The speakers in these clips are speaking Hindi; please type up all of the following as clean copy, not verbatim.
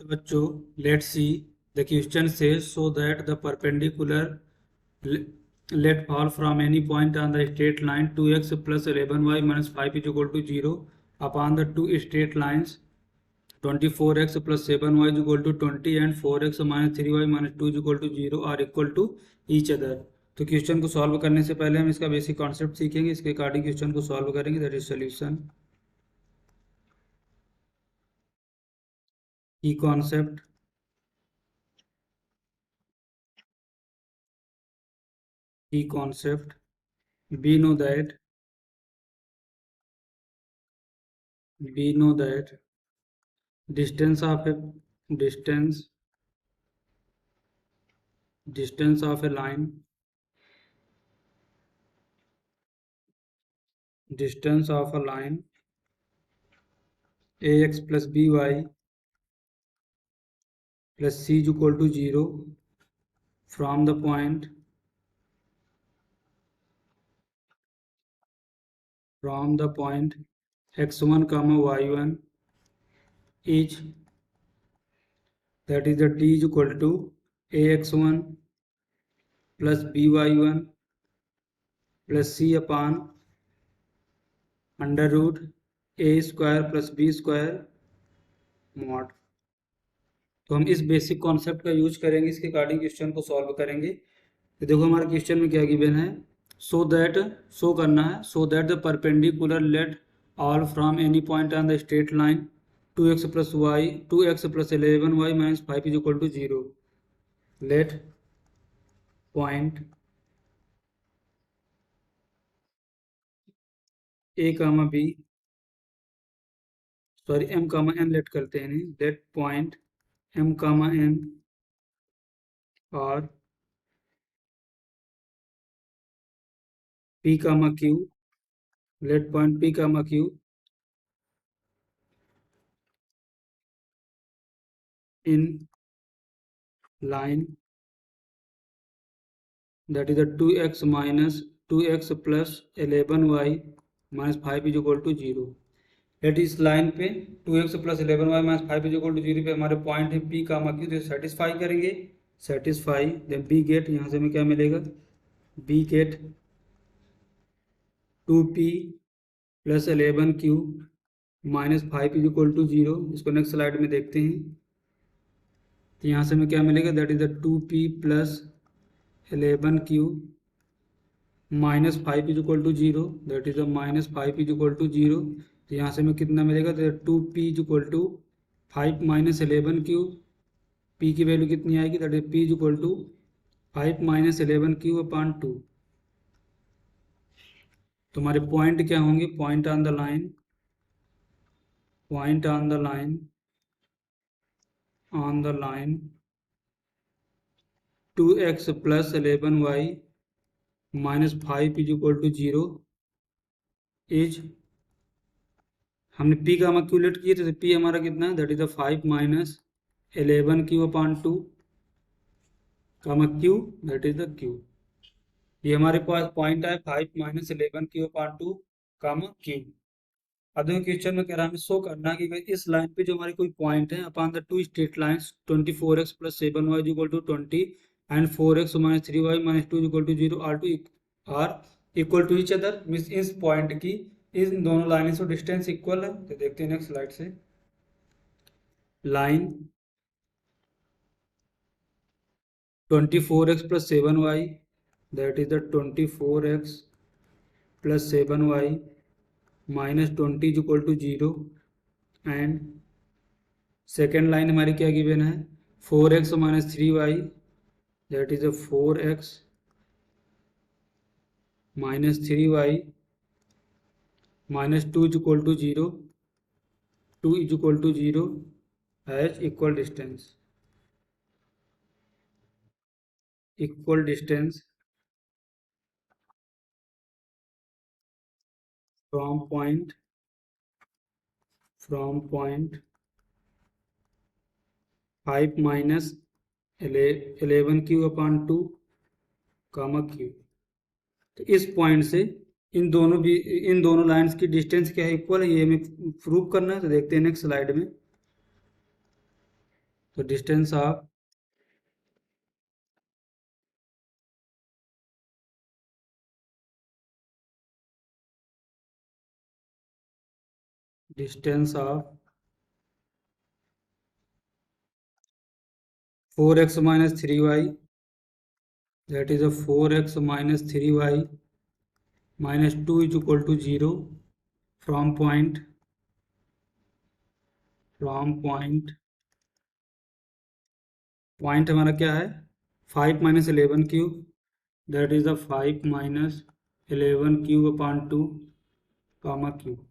बच्चों, लेट्स सी द क्वेश्चन से सो that the perpendicular let fall from any point on the straight line 2x plus 11y minus 5 is equal to 0 upon the two straight lines 24x plus 7y is equal to 20 and 4x minus 3y minus 2 is equal to 0 are equal to each other। तो क्वेश्चन को सॉल्व करने से पहले हम इसका बेसिक कॉन्सेप्ट सीखेंगे, इसके अकॉर्डिंग क्वेश्चन को सॉल्व करेंगे। That is solution. की concept, key concept, we know that distance of a distance of a line ax plus by plus c is equal to 0 from the point x1 comma y1 is, that is the t is equal to ax1 plus by1 plus c upon under root A square plus B square mod. तो हम इस बेसिक कॉन्सेप्ट का यूज करेंगे, इसके अकॉर्डिंग क्वेश्चन को सॉल्व करेंगे। तो देखो हमारे क्वेश्चन में क्या गिवन है, सो करना है so that the perpendicular let all from any point on the straight line 2x plus 11y minus 5 is equal to 0। Let point A comma B M comma N let करते हैं, let point M comma N और P comma Q, let point P comma Q in line that is the 2x minus 2x plus 11y minus 5 is equal to 0। Late इस लाइन पे 2x plus 11y minus 5 is equal to 0 पे हमारे पॉइंट है p कामा q, तो सेटिस्फाई करेंगे, सेटिस्फाई देन बी गेट, यहाँ से हमें क्या मिलेगा, we get 2p plus 11q minus 5 is equal to 0। इसको नेक्स्ट स्लाइड में देखते हैं। तो यहाँ से हमें क्या मिलेगा, that is the 2p plus 11q minus 5 is equal to 0, that is the minus 5 is equal to 0। तो यहाँ से हमें कितना मिलेगा, तो 2p is equal to 5 minus 11q, p की वैल्यू कितनी आएगी, that is p is equal to 5 minus 11q upon 2। तो हमारे पॉइंट क्या होंगे, point on the line 2x plus 11y minus 5 is equal to 0 is, हमने p का क्यूलेट किए तो p हमारा कितना है, that is the 5 minus 11q upon 2 comma q, that is the q। ये हमारे पास पॉइंट है 5 minus 11q upon 2 comma q। अब देखो क्वेश्चन में कह रहा है हमें शो करना है कि इस लाइन पे जो हमारे कोई पॉइंट है upon the two straight lines 24x plus 7y is equal to 20 and 4x minus 3y minus 2 is equal to 0 are equal to each other। Means इस पॉइंट की इन दोनों लाइन से डिस्टेंस इक्वल है। तो देखते हैं नेक्स्ट स्लाइड से, line 24x plus 7y, that is the 24x plus 7y minus 20 is equal to 0 and second line हमारी क्या गिवन है, 4x minus 3y, that is a 4x minus 3y minus 2 is equal to 0, 2 is equal to 0 as equal distance from point 5 minus 11q upon 2 comma q। तो इस पॉइंट से इन दोनों लाइंस की डिस्टेंस क्या है, इक्वल है, ये हमें प्रूव करना है। तो देखते हैं नेक्स्ट स्लाइड में, तो distance of distance of 4x minus 3y, that is a 4x minus 3y minus 2 is equal to 0 from point हमारा क्या है 5 minus 11 cube, that is the 5 minus 11 cube upon 2 comma cube।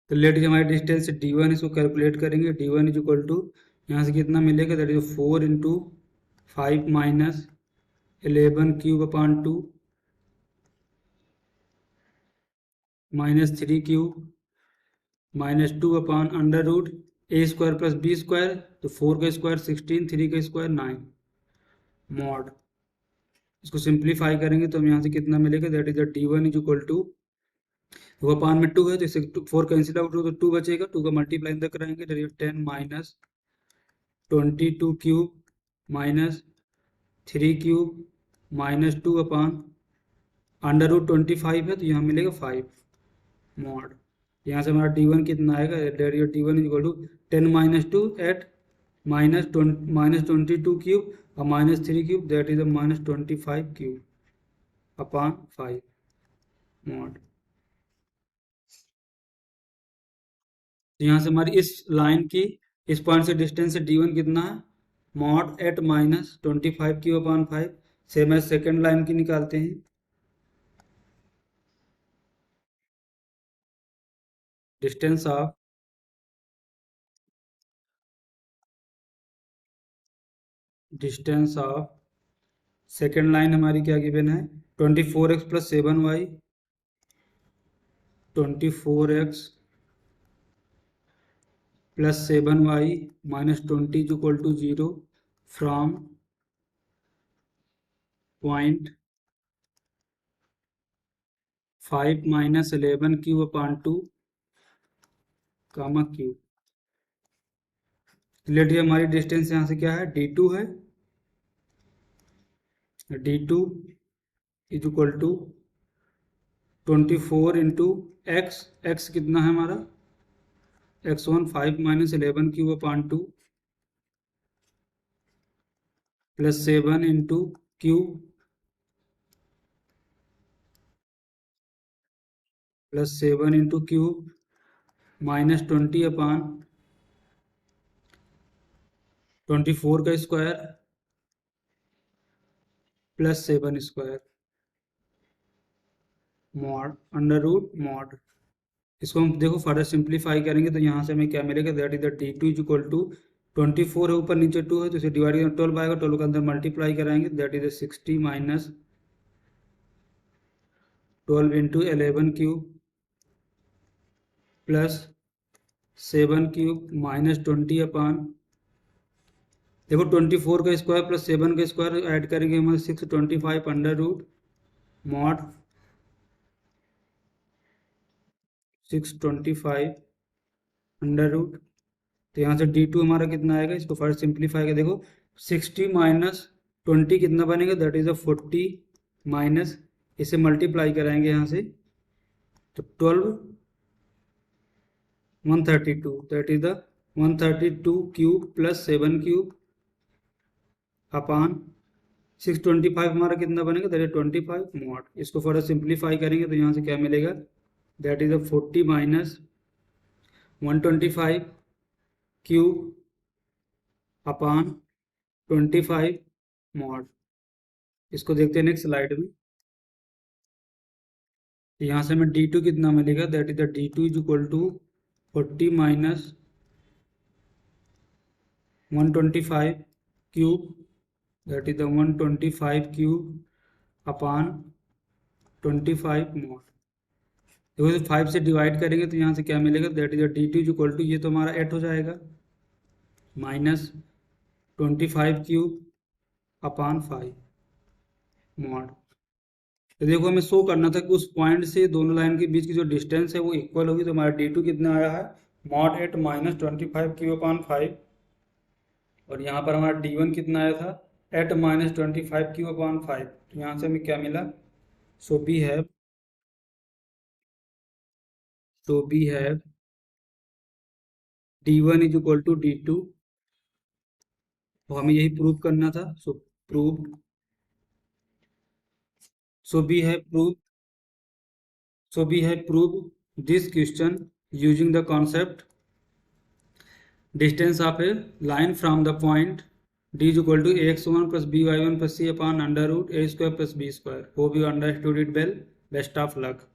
तो लेट जो हमारी डिस्टेंस d1 इसको कैलकुलेट करेंगे, d1 इज इक्वल टू यहाँ से कितना मिलेगा, that is 4 into 5 minus 11 cube upon 2 minus 3 cube minus 2 upon under root A square plus B square, तो 4 का स्क्वायर 16, 3 का स्क्वायर 9 मॉड। इसको सिंप्लीफाई करेंगे तो हम यहाँ से कितना मिलेगा, that is d1 is equal to, वो अपान में 2 है तो इससे 4 कैंसिल आउट हो तो 2 बचेगा, 2 का मल्टीप्लाई अंदर कराएंगे, that is 10 minus 22 cube minus 3 cube minus 2 upon under root 25 है तो यहाँ मिलेगा 5 मॉड। यहाँ से हमारा d1 कितना आएगा, d1 is equal to 10 minus 2 eight minus 22 cube और minus 3 cube, that is minus 25 cube upon 5 mod. तो यहाँ से हमारी इस लाइन की इस पॉइंट से डिस्टेंस d1 कितना है, mod eight minus 25 cube upon 5। Same as second line की निकालते हैं, डिस्टेंस ऑफ सेकेंड लाइन हमारी क्या गिवन है, 24x plus 7y, 24x plus 7y minus 20 is equal to 0 from point 5 minus 11 cube upon 2 comma cube. Let हमारी डिस्टेंस यहाँ से क्या है, d2 है, d2 is equal to 24 into X कितना है हमारा, x1 5 minus 11 cube upon 2 plus 7 into cube plus 7 into cube minus 20 upon 24 का square plus 7 square mod under root mod. इसको हम देखो फर्दर सिंप्लीफाई करेंगे तो यहाँ से हमें क्या मिलेगा, that is the d2 is equal to 24 है ऊपर नीचे 2 है तो इसे डिवाइड कर 12 आएगा, 12 के अंदर मल्टीप्लाई कराएंगे, that is 60 minus 12 into 11 cube plus 7 cube minus 20 upon, देखो 24 का स्क्वायर प्लस 7 का स्क्वायर ऐड करेंगे हमारे 625 under root mod 625 under root. तो यहाँ से d2 हमारा कितना आएगा, इसको फर्स्ट सिंप्लीफाई कर देखो, 60 माइनस 20 कितना बनेगा, दैट इज 40 माइनस इसे मल्टीप्लाई कराएंगे यहाँ से तो 12 132, that is the 132 cube plus 7 cube upon 625 हमारा कितना बनेगा, दैट इज 25 मॉड। इसको फर्दर सिंप्लीफाई करेंगे तो यहाँ से क्या मिलेगा, that is 40 minus 125 cube upon 25 mod. इसको देखते हैं नेक्स्ट स्लाइड में। यहाँ से हमें d2 कितना मिलेगा, that is the d2 is equal to 40 minus 125 cube, that is the 125 cube upon 25 mod. देखो 5 से डिवाइड करेंगे तो यहाँ से क्या मिलेगा, that is the d2 is equal to, ये तो हमारा 8 हो जाएगा, माइनस 25 क्यूब अपॉन 5 मॉड। तो देखो हमें शो करना था कि उस पॉइंट से दोनों लाइन के बीच की जो डिस्टेंस है वो इक्वल होगी, तो हमारा d2 कितना आया है मॉड 8 माइनस 25 क्यू अपॉन 5, और यहाँ पर हमारा d1 कितना आया था 8 माइनस 25 क्यू अपॉन 5, तो यहाँ से हमें क्या मिला, so we have d1 is equal to d2, तो हमें यही प्रूव करना था, so prove, so we have proved this question using the concept distance of a line from the point d is equal to ax1 plus by1 plus c upon under root a square plus b square. Hope you understood it well. Best of luck.